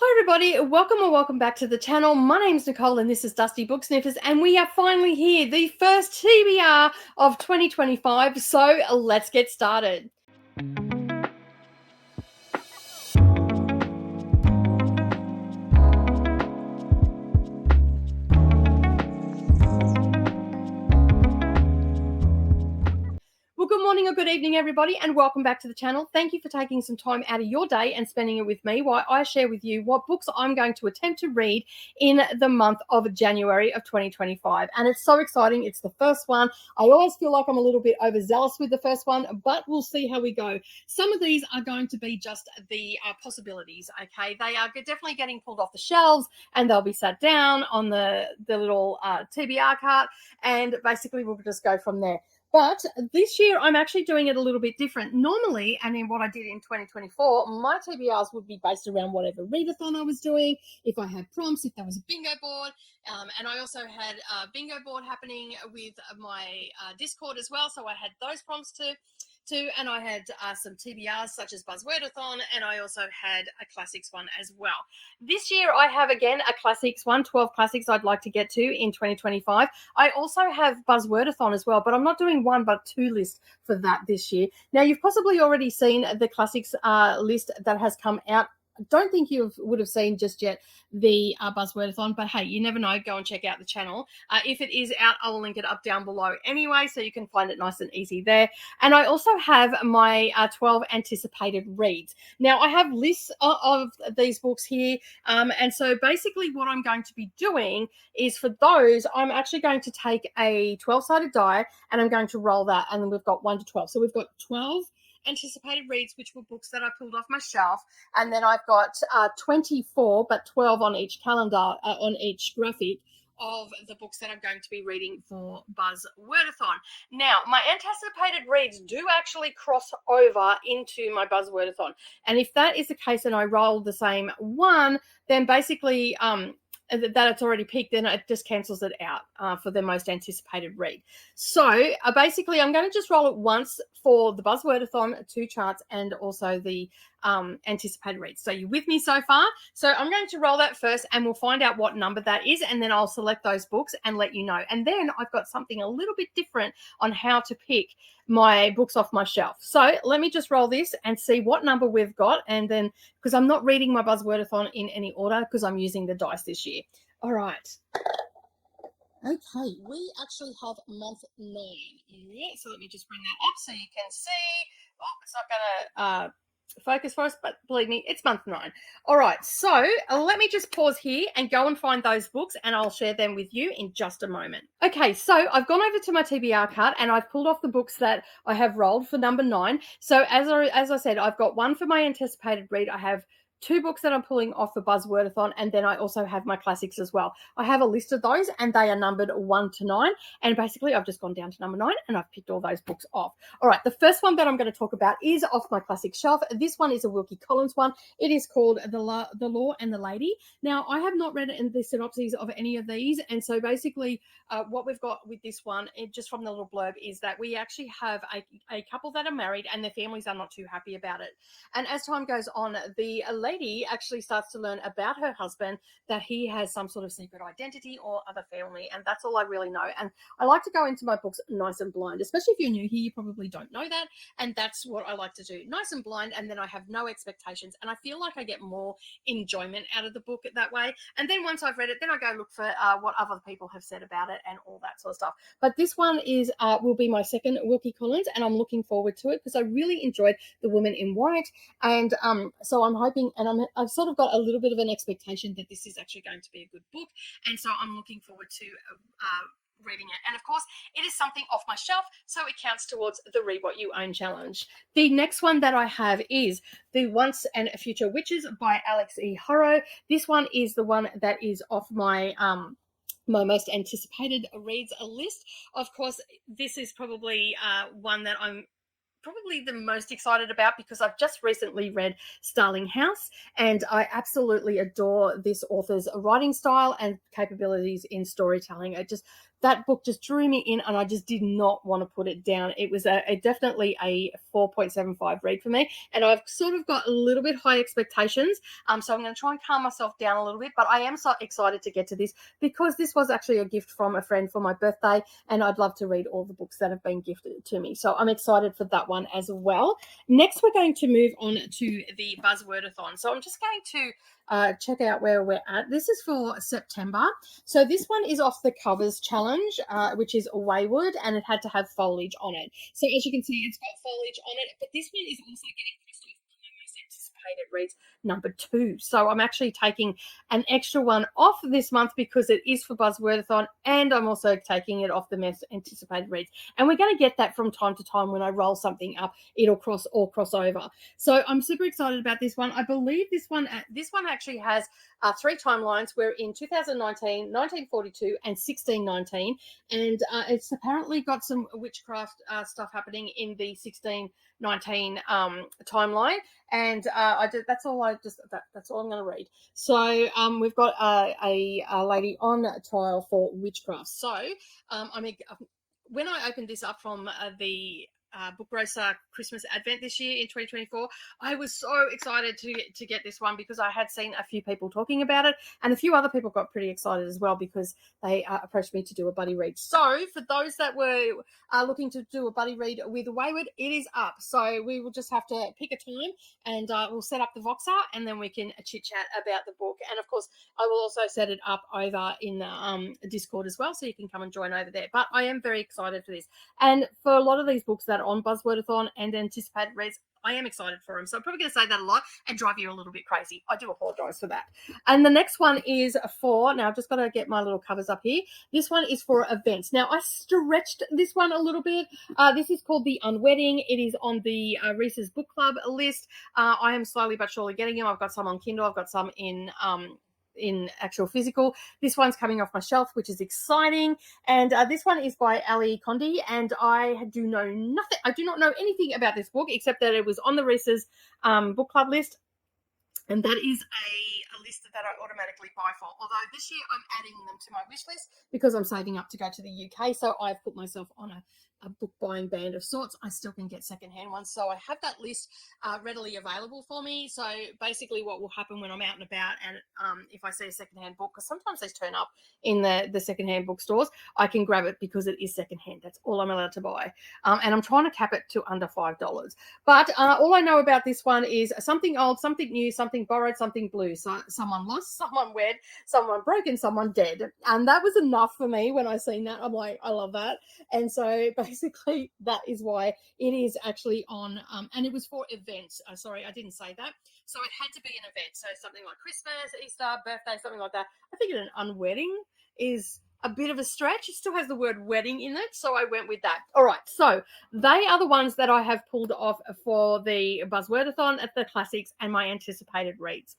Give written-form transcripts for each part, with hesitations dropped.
Hi everybody, welcome back to the channel. My name's Nicole and this is Dusty Book Sniffers, and we are finally here, the first TBR of 2025, so let's get started. Well, good morning or good evening, everybody, and welcome back to the channel. Thank you for taking some time out of your day and spending it with me while I share with you what books I'm going to attempt to read in the month of January of 2025. And it's so exciting. It's the first one. I always feel like I'm a little bit overzealous with the first one, but we'll see how we go. Some of these are going to be just the possibilities, okay? They are definitely getting pulled off the shelves and they'll be sat down on the little TBR cart, and basically we'll just go from there. But this year, I'm actually doing it a little bit different. Normally, and in what I did in 2024, my TBRs would be based around whatever readathon I was doing, if I had prompts, if there was a bingo board. And I also had a bingo board happening with my Discord as well. So I had those prompts too. And I had some TBRs such as Buzzwordathon, and I also had a classics one as well. This year, I have again a classics one, 12 classics I'd like to get to in 2025. I also have Buzzwordathon as well, but I'm not doing one but two lists for that this year. Now, you've possibly already seen the classics list that has come out. I don't think you would have seen just yet the Buzzwordathon, but hey, you never know. Go and check out the channel. If it is out, I will link it up down below anyway, so you can find it nice and easy there. And I also have my 12 anticipated reads. Now, I have lists of these books here, and so basically what I'm going to be doing is for those, I'm actually going to take a 12-sided die and I'm going to roll that, and then we've got 1 to 12. So we've got 12 anticipated reads, which were books that I pulled off my shelf, and then I've got 24, but 12 on each calendar, on each graphic, of the books that I'm going to be reading for Buzzwordathon. Now, my anticipated reads do actually cross over into my Buzzwordathon, and if that is the case and I roll the same one, then basically that it's already peaked, then it just cancels it out for the most anticipated read. So basically, I'm going to just roll it once for the Buzzwordathon, 2 charts, and also the anticipated reads. So you with me so far? So I'm going to roll that first, and we'll find out what number that is, and then I'll select those books and let you know. And then I've got something a little bit different on how to pick my books off my shelf. So let me just roll this and see what number we've got, and then because I'm not reading my Buzzwordathon in any order because I'm using the dice this year. All right. Okay, we actually have month 9. Yeah, so let me just bring that up so you can see. Oh, it's not going to focus for us, but believe me, it's month 9. All right, so let me just pause here and go and find those books, and I'll share them with you in just a moment. Okay, so I've gone over to my TBR card and I've pulled off the books that I have rolled for number 9. So as I said, I've got one for my anticipated read. I have 2 books that I'm pulling off for Buzzwordathon, and then I also have my classics as well. I have a list of those, and they are numbered 1 to 9. And basically, I've just gone down to number 9, and I've picked all those books off. All right, the first one that I'm going to talk about is off my classic shelf. This one is a Wilkie Collins one. It is called The Law and the Lady. Now, I have not read the synopses of any of these, and so basically, what we've got with this one, just from the little blurb, is that we actually have a couple that are married, and their families are not too happy about it. And as time goes on, the lady actually starts to learn about her husband, that he has some sort of secret identity or other family, and that's all I really know. And I like to go into my books nice and blind, especially if you're new here. You probably don't know that, and that's what I like to do, nice and blind, and then I have no expectations, and I feel like I get more enjoyment out of the book that way. And then once I've read it, then I go look for what other people have said about it and all that sort of stuff. But this one is will be my second Wilkie Collins, and I'm looking forward to it because I really enjoyed The Woman in White, and so I'm hoping, and I've sort of got a little bit of an expectation that this is actually going to be a good book, and so I'm looking forward to reading it. And of course, it is something off my shelf, so it counts towards the Read What You Own challenge. The next one that I have is The Once and Future Witches by Alex E. Horrow. This one is the one that is off my my most anticipated reads list. Of course, this is probably one that I'm probably the most excited about because I've just recently read Starling House, and I absolutely adore this author's writing style and capabilities in storytelling. It just that book just drew me in, and I just did not want to put it down. It was definitely a 4.75 read for me, and I've sort of got a little bit high expectations. So I'm going to try and calm myself down a little bit, but I am so excited to get to this because this was actually a gift from a friend for my birthday, and I'd love to read all the books that have been gifted to me. So I'm excited for that one as well. Next, we're going to move on to the Buzzwordathon. So I'm just going to check out where we're at. This is for September. So this one is off the covers challenge, which is Wayward, and it had to have foliage on it. So as you can see, it's got foliage on it, but this one is also getting crossed off on the most anticipated reads number 2. So I'm actually taking an extra one off this month because it is for Buzzwordathon, and I'm also taking it off the most anticipated reads. And we're going to get that from time to time when I roll something up. It'll cross over. So I'm super excited about this one. I believe this one actually has 3 timelines. We're in 2019, 1942, and 1619, and it's apparently got some witchcraft stuff happening in the 1619 timeline. And that's all that's all I'm going to read. So we've got a lady on trial for witchcraft. So when I opened this up from the Book Grocer Christmas Advent this year in 2024, I was so excited to get this one because I had seen a few people talking about it, and a few other people got pretty excited as well because they approached me to do a buddy read. So for those that were looking to do a buddy read with Wayward, it is up. So we will just have to pick a time, and we'll set up the Voxer, and then we can chit chat about the book. And of course, I will also set it up over in the Discord as well, so you can come and join over there. But I am very excited for this, and for a lot of these books that on Buzzwordathon and anticipated reads, I am excited for them. So I'm probably going to say that a lot and drive you a little bit crazy. I do apologize for that. And the next one is now I've just got to get my little covers up here. This one is for events. Now I stretched this one a little bit. This is called The Unwedding. It is on the Reese's Book Club list. I am slowly but surely getting them. I've got some on Kindle. I've got some in actual physical. This one's coming off my shelf, which is exciting. And this one is by Ali Condi, and I do not know anything about this book except that it was on the Reese's book club list, and that is a list that I automatically buy for. Although this year I'm adding them to my wish list because I'm saving up to go to the UK, so I've put myself on a book buying band of sorts. I still can get secondhand ones, so I have that list readily available for me. So basically what will happen when I'm out and about, and if I see a secondhand book, because sometimes they turn up in the secondhand bookstores, I can grab it because it is secondhand. That's all I'm allowed to buy, and I'm trying to cap it to under $5. But all I know about this one is something old, something new, something borrowed, something blue. So someone lost, someone wed, someone broken, someone dead, and that was enough for me when I seen that. I'm like, I love that. And so basically that is why it is actually on, and it was for events. Sorry, I didn't say that. So it had to be an event. So something like Christmas, Easter, birthday, something like that. I think an unwedding is a bit of a stretch. It still has the word wedding in it, so I went with that. All right, so they are the ones that I have pulled off for the Buzzwordathon at the classics and my anticipated reads.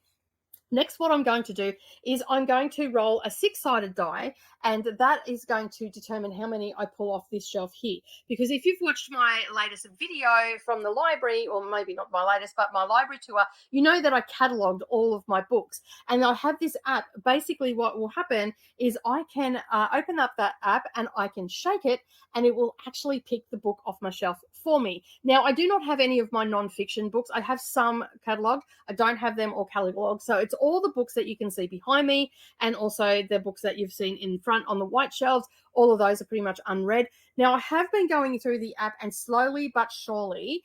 Next, what I'm going to do is I'm going to roll a 6-sided die, and that is going to determine how many I pull off this shelf here. Because if you've watched my latest video from the library, or maybe not my latest, but my library tour, you know that I catalogued all of my books. And I have this app. Basically, what will happen is I can open up that app and I can shake it, and it will actually pick the book off my shelf for me. Now, I do not have any of my non-fiction books. I have some catalogued. I don't have them all catalogued. So it's all the books that you can see behind me, and also the books that you've seen in front on the white shelves. All of those are pretty much unread. Now, I have been going through the app and slowly but surely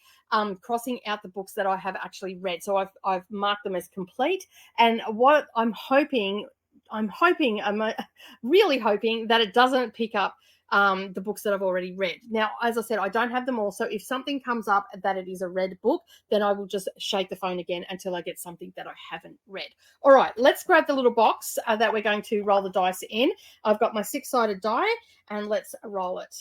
crossing out the books that I have actually read. So I've marked them as complete. And what I'm really hoping that it doesn't pick up the books that I've already read. Now, as I said, I don't have them all. So if something comes up that it is a read book, then I will just shake the phone again until I get something that I haven't read. All right, let's grab the little box that we're going to roll the dice in. I've got my 6-sided die, and let's roll it.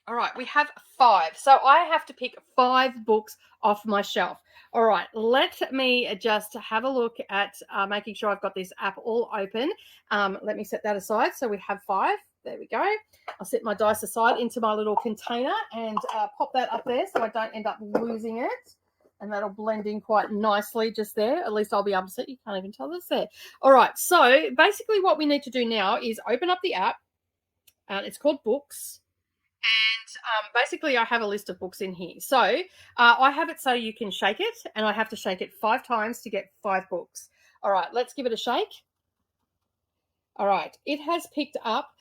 All right, we have 5. So I have to pick 5 books off my shelf. All right, let me just have a look at making sure I've got this app all open. Let me set that aside. So we have 5. There we go. I'll set my dice aside into my little container and pop that up there so I don't end up losing it. and that'll blend in quite nicely just there. At least I'll be able to see. You can't even tell that's there. All right, so basically what we need to do now is open up the app. It's called Books. And basically I have a list of books in here. So I have it so you can shake it, and I have to shake it 5 times to get 5 books. All right, let's give it a shake. All right, it has picked up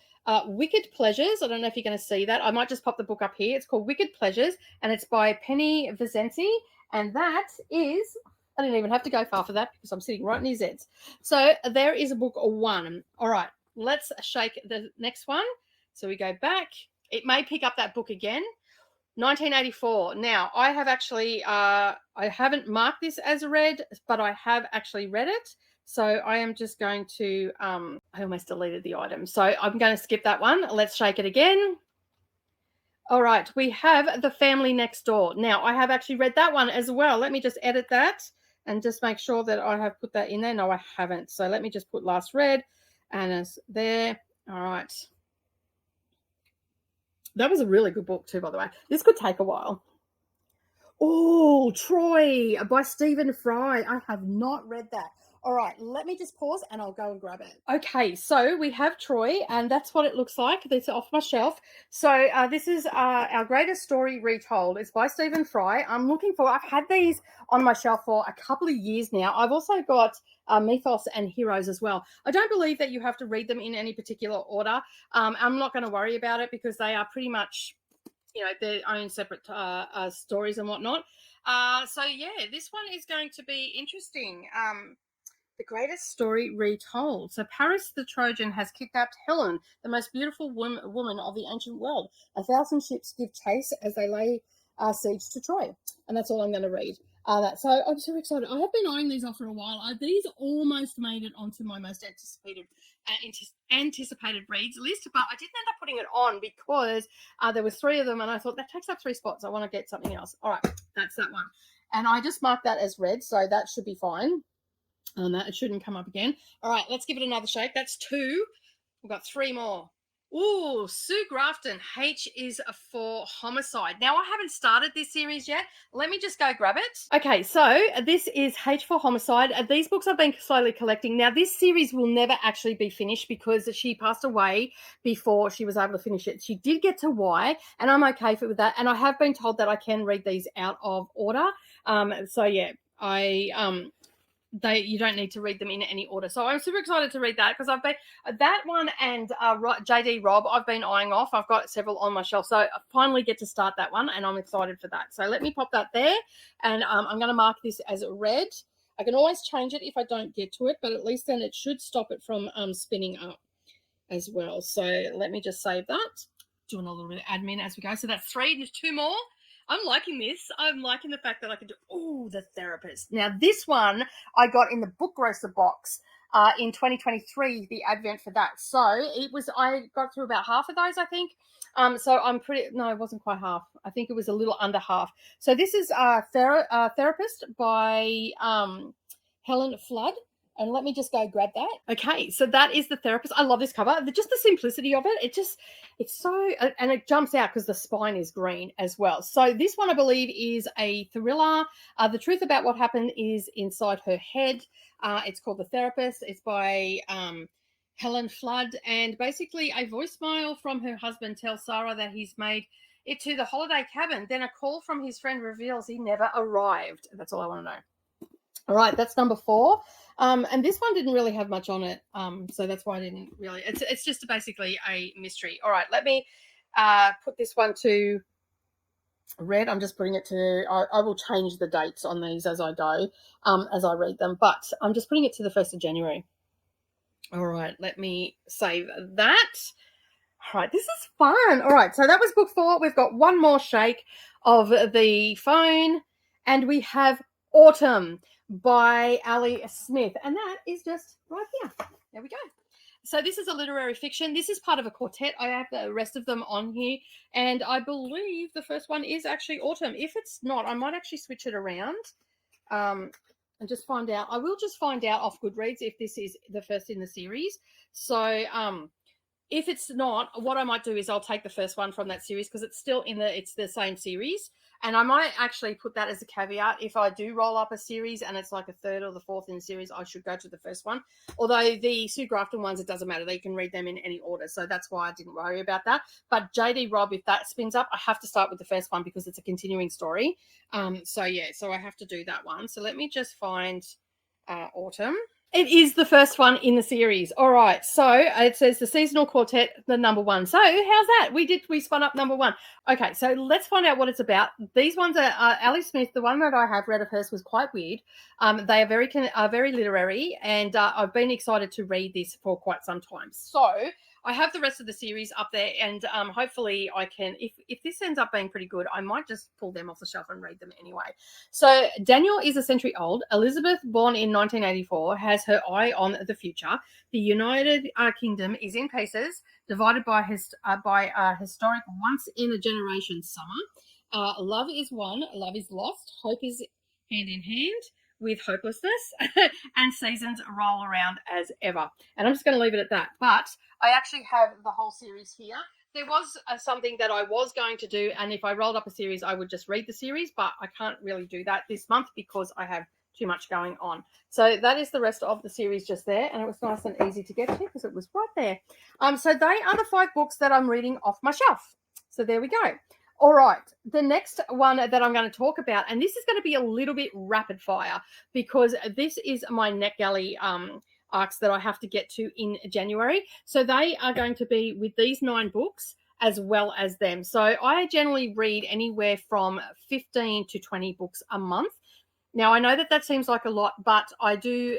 Wicked Pleasures. I don't know if you're going to see that. I might just pop the book up here. It's called Wicked Pleasures, and it's by Penny Vicente. And that is, I didn't even have to go far for that because I'm sitting right near Zed's. So there is a book 1. All right, let's shake the next one. So we go back. It may pick up that book again. 1984. Now, I have actually, I haven't marked this as read, but I have actually read it. So I am just going to, I almost deleted the item. So I'm going to skip that one. Let's shake it again. All right, we have The Family Next Door. Now, I have actually read that one as well. Let me just edit that and just make sure that I have put that in there. No, I haven't. So let me just put last read, and it's there. All right. That was a really good book too, by the way. This could take a while. Oh, Troy by Stephen Fry. I have not read that. All right, let me just pause and I'll go and grab it. Okay, so we have Troy, and that's what it looks like. It's off my shelf. So this is Our Greatest Story Retold. It's by Stephen Fry. I've had these on my shelf for a couple of years now. I've also got Mythos and Heroes as well. I don't believe that you have to read them in any particular order. I'm not going to worry about it because they are pretty much, you know, their own separate stories and whatnot. So yeah, this one is going to be interesting. The Greatest Story Retold. So Paris the Trojan has kidnapped Helen, the most beautiful woman of the ancient world. 1,000 ships give chase as they lay siege to Troy. And that's all I'm going to read. So I'm so excited. I have been eyeing these off for a while. These almost made it onto my most anticipated reads list, but I didn't end up putting it on because there was 3 of them, and I thought that takes up 3 spots. I want to get something else. All right, that's that one. And I just marked that as read, so that should be fine. That it shouldn't come up again. All right, let's give it another shake. That's 2. We've got 3 more. Ooh, Sue Grafton, H is for Homicide. Now, I haven't started this series yet. Let me just go grab it. Okay, so this is H for Homicide. These books I've been slowly collecting. Now, this series will never actually be finished because she passed away before she was able to finish it. She did get to Y, and I'm okay with that. And I have been told that I can read these out of order. So, yeah, you don't need to read them in any order. So I'm super excited to read that because I've been that one and JD Robb I've been eyeing off. I've got several on my shelf, so I finally get to start that one, and I'm excited for that. So let me pop that there, and I'm going to mark this as read. I can always change it if I don't get to it, but at least then it should stop it from spinning up as well. So let me just save that. Doing a little bit of admin as we go. So that's 3. There's 2 more. I'm liking this. I'm liking the fact that I can do, The Therapist. Now, this one I got in the Book Grocer box in 2023, the advent for that. So I got through about half of those, I think. So it wasn't quite half. I think it was a little under half. So this is Therapist by Helen Flood. And let me just go grab that. Okay, so that is The Therapist. I love this cover. Just the simplicity of it. It's so, and it jumps out because the spine is green as well. So this one, I believe, is a thriller. The truth about what happened is inside her head. It's called The Therapist. It's by Helen Flood. And basically a voicemail from her husband tells Sarah that he's made it to the holiday cabin. Then a call from his friend reveals he never arrived. That's all I want to know. All right, that's number 4. And this one didn't really have much on it, so that's why I didn't really. It's just basically a mystery. All right, let me put this one to read. I'm just putting it to. I will change the dates on these as I go, as I read them. But I'm just putting it to the 1st of January. All right, let me save that. All right, this is fun. All right, so that was book 4. We've got one more shake of the phone, and we have Autumn by Ali Smith, and that is just right here. There we go. So this is a literary fiction. This is part of a quartet. I have the rest of them on here, and I believe the first one is actually Autumn. If it's not, I might actually switch it around and just find out. I will just find out off Goodreads if this is the first in the series. So if it's not, what I might do is I'll take the first one from that series because it's still it's the same series. And I might actually put that as a caveat. If I do roll up a series and it's like a third or the fourth in the series, I should go to the first one. Although the Sue Grafton ones, it doesn't matter. They can read them in any order. So that's why I didn't worry about that. But JD Robb, if that spins up, I have to start with the first one because it's a continuing story. So I have to do that one. So let me just find Autumn. It is the first one in the series. All right. So it says the seasonal quartet, the number one. So how's that? We spun up number one. Okay. So let's find out what it's about. These ones are Ali Smith. The one that I have read of hers was quite weird. They are very literary, and I've been excited to read this for quite some time. So I have the rest of the series up there, and hopefully I can, if this ends up being pretty good, I might just pull them off the shelf and read them anyway. So Daniel is a century old. Elizabeth, born in 1984, has her eye on the future. The United Kingdom is in pieces, divided by a historic once-in-a-generation summer. Love is won, love is lost, hope is hand in hand with hopelessness, and seasons roll around as ever. And I'm just going to leave it at that. But I actually have the whole series here. There was something that I was going to do, and if I rolled up a series, I would just read the series, but I can't really do that this month because I have too much going on. So that is the rest of the series just there, and it was nice and easy to get to because it was right there. So they are the 5 books that I'm reading off my shelf. So there we go. All right, the next one that I'm going to talk about, and this is going to be a little bit rapid fire because this is my NetGalley arcs that I have to get to in January. So they are going to be with these 9 books as well as them. So I generally read anywhere from 15 to 20 books a month. Now, I know that seems like a lot, but I do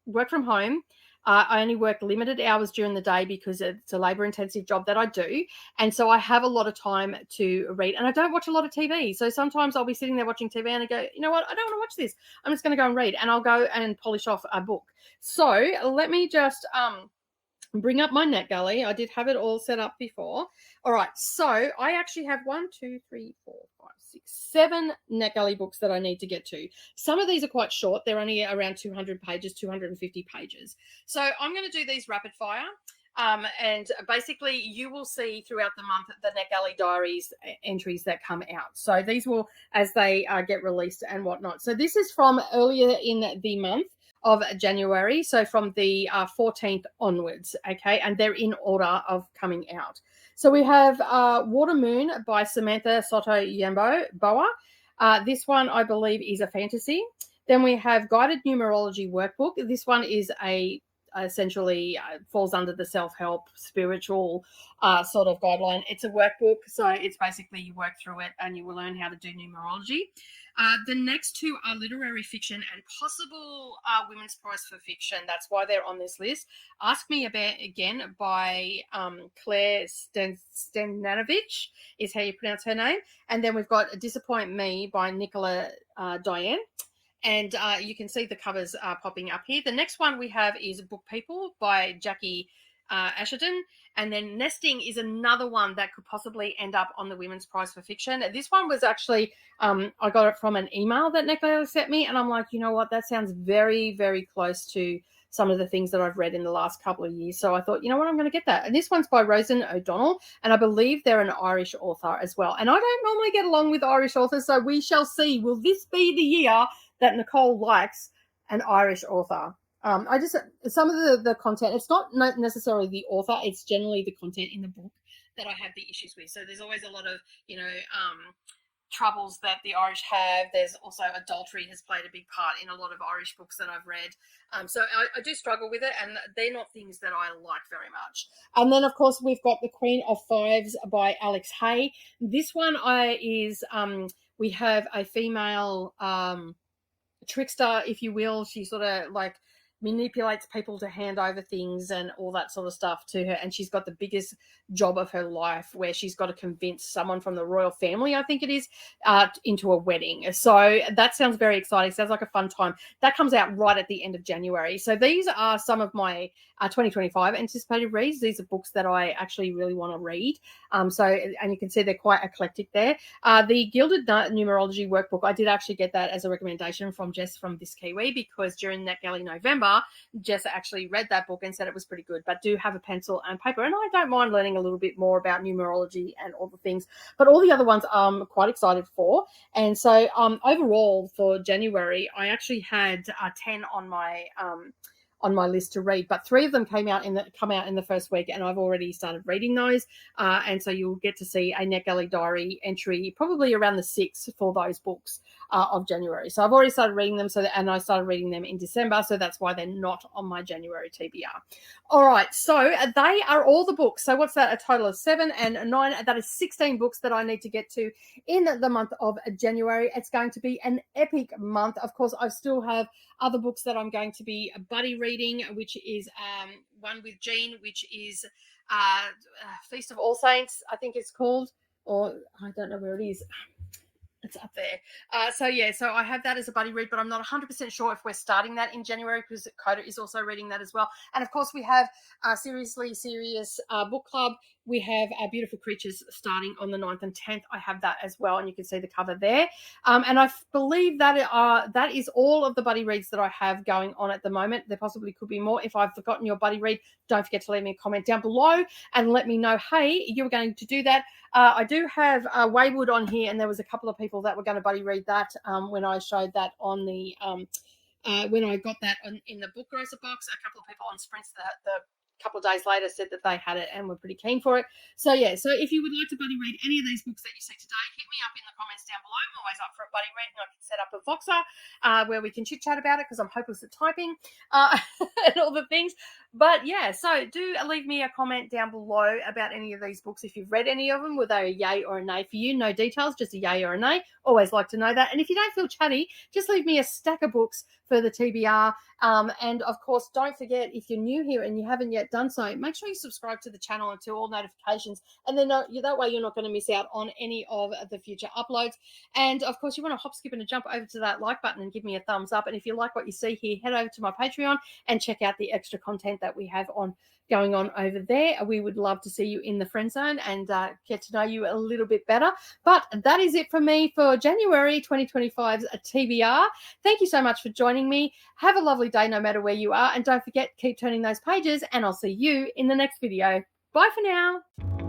work from home. I only work limited hours during the day because it's a labor-intensive job that I do. And so I have a lot of time to read. And I don't watch a lot of TV. So sometimes I'll be sitting there watching TV and I go, you know what? I don't want to watch this. I'm just going to go and read. And I'll go and polish off a book. So let me just bring up my NetGalley. I did have it all set up before. All right. So I actually have 7 NetGalley books that I need to get to. Some of these are quite short. They're only around 200 pages, 250 pages. So I'm going to do these rapid fire. And basically you will see throughout the month the NetGalley diaries entries that come out. So these will, as they get released and whatnot. So this is from earlier in the month of January. So from the 14th onwards. Okay. And they're in order of coming out. So we have Water Moon by Samantha Soto Yambo Boa. This one, I believe, is a fantasy. Then we have Guided Numerology Workbook. This one is essentially falls under the self-help spiritual sort of guideline. It's a workbook, so it's basically you work through it and you will learn how to do numerology. The next 2 are literary fiction and possible women's prize for fiction. That's why they're on this list. Ask Me About Again by Claire Stenanovich is how you pronounce her name. And then we've got Disappoint Me by Nicola Diane. And you can see the covers popping up here. The next one we have is Book People by Jackie Asherton. And then Nesting is another one that could possibly end up on the Women's Prize for Fiction. This one was actually, I got it from an email that NetGalley sent me. And I'm like, you know what? That sounds very, very close to some of the things that I've read in the last couple of years. So I thought, you know what? I'm going to get that. And this one's by Rosen O'Donnell. And I believe they're an Irish author as well. And I don't normally get along with Irish authors. So we shall see. Will this be the year that Nicole likes an Irish author? Some of the content, it's not necessarily the author, it's generally the content in the book that I have the issues with. So there's always a lot of, troubles that the Irish have. There's also adultery has played a big part in a lot of Irish books that I've read. So I do struggle with it, and they're not things that I like very much. And then, of course, we've got The Queen of Fives by Alex Hay. This one we have a female trickster, if you will. She sort of like manipulates people to hand over things and all that sort of stuff to her. And she's got the biggest job of her life where she's got to convince someone from the royal family, I think it is, into a wedding. So that sounds very exciting. Sounds like a fun time. That comes out right at the end of January. So these are some of my 2025 anticipated reads. These are books that I actually really want to read. And you can see they're quite eclectic there. The Gilded Numerology Workbook, I did actually get that as a recommendation from Jess from This Kiwi, because during NetGalley November, far. Jess actually read that book and said it was pretty good, but do have a pencil and paper. And I don't mind learning a little bit more about numerology and all the things, but all the other ones I'm quite excited for. And so overall for January, I actually had 10 on my list to read, but 3 of them come out in the first week, and I've already started reading those. And so you'll get to see a NetGalley diary entry probably around the 6th for those books of January. So I've already started reading them, and I started reading them in December, so that's why they're not on my January TBR. All right, so they are all the books. So what's that? A total of 7 and 9. That is 16 books that I need to get to in the month of January. It's going to be an epic month. Of course, I still have other books that I'm going to be buddy reading, which is one with Jean, which is Feast of All Saints, I think it's called, or I don't know where it is. It's up there. So I have that as a buddy read, but I'm not 100% sure if we're starting that in January because Coda is also reading that as well. And of course, we have Seriously Serious Book Club. We have Beautiful Creatures starting on the 9th and 10th. I have that as well, and you can see the cover there. And I believe that is all of the buddy reads that I have going on at the moment. There possibly could be more. If I've forgotten your buddy read, don't forget to leave me a comment down below and let me know, hey, you were going to do that. I do have Wayward on here, and there was a couple of people that were going to buddy read that when I showed that on the when I got that in the book grocer box. A couple of people on Sprints the couple of days later said that they had it and were pretty keen for it. So if you would like to buddy read any of these books that you see today, hit me up in the comments down below. I'm always up for a buddy read, and I can set up a Voxer where we can chit chat about it because I'm hopeless at typing and all the things. But so do leave me a comment down below about any of these books. If you've read any of them, were they a yay or a nay for you? No details, just a yay or a nay. Always like to know that. And if you don't feel chatty, just leave me a stack of books for the TBR. And of course, don't forget, if you're new here and you haven't yet done so, make sure you subscribe to the channel and to all notifications. And then that way you're not going to miss out on any of the future uploads. And of course, you want to hop, skip, and jump over to that like button and give me a thumbs up. And if you like what you see here, head over to my Patreon and check out the extra content that we have going on over there. We would love to see you in the friend zone and get to know you a little bit better. But that is it from me for January 2025's TBR. Thank you so much for joining me. Have a lovely day no matter where you are. And don't forget, keep turning those pages, and I'll see you in the next video. Bye for now.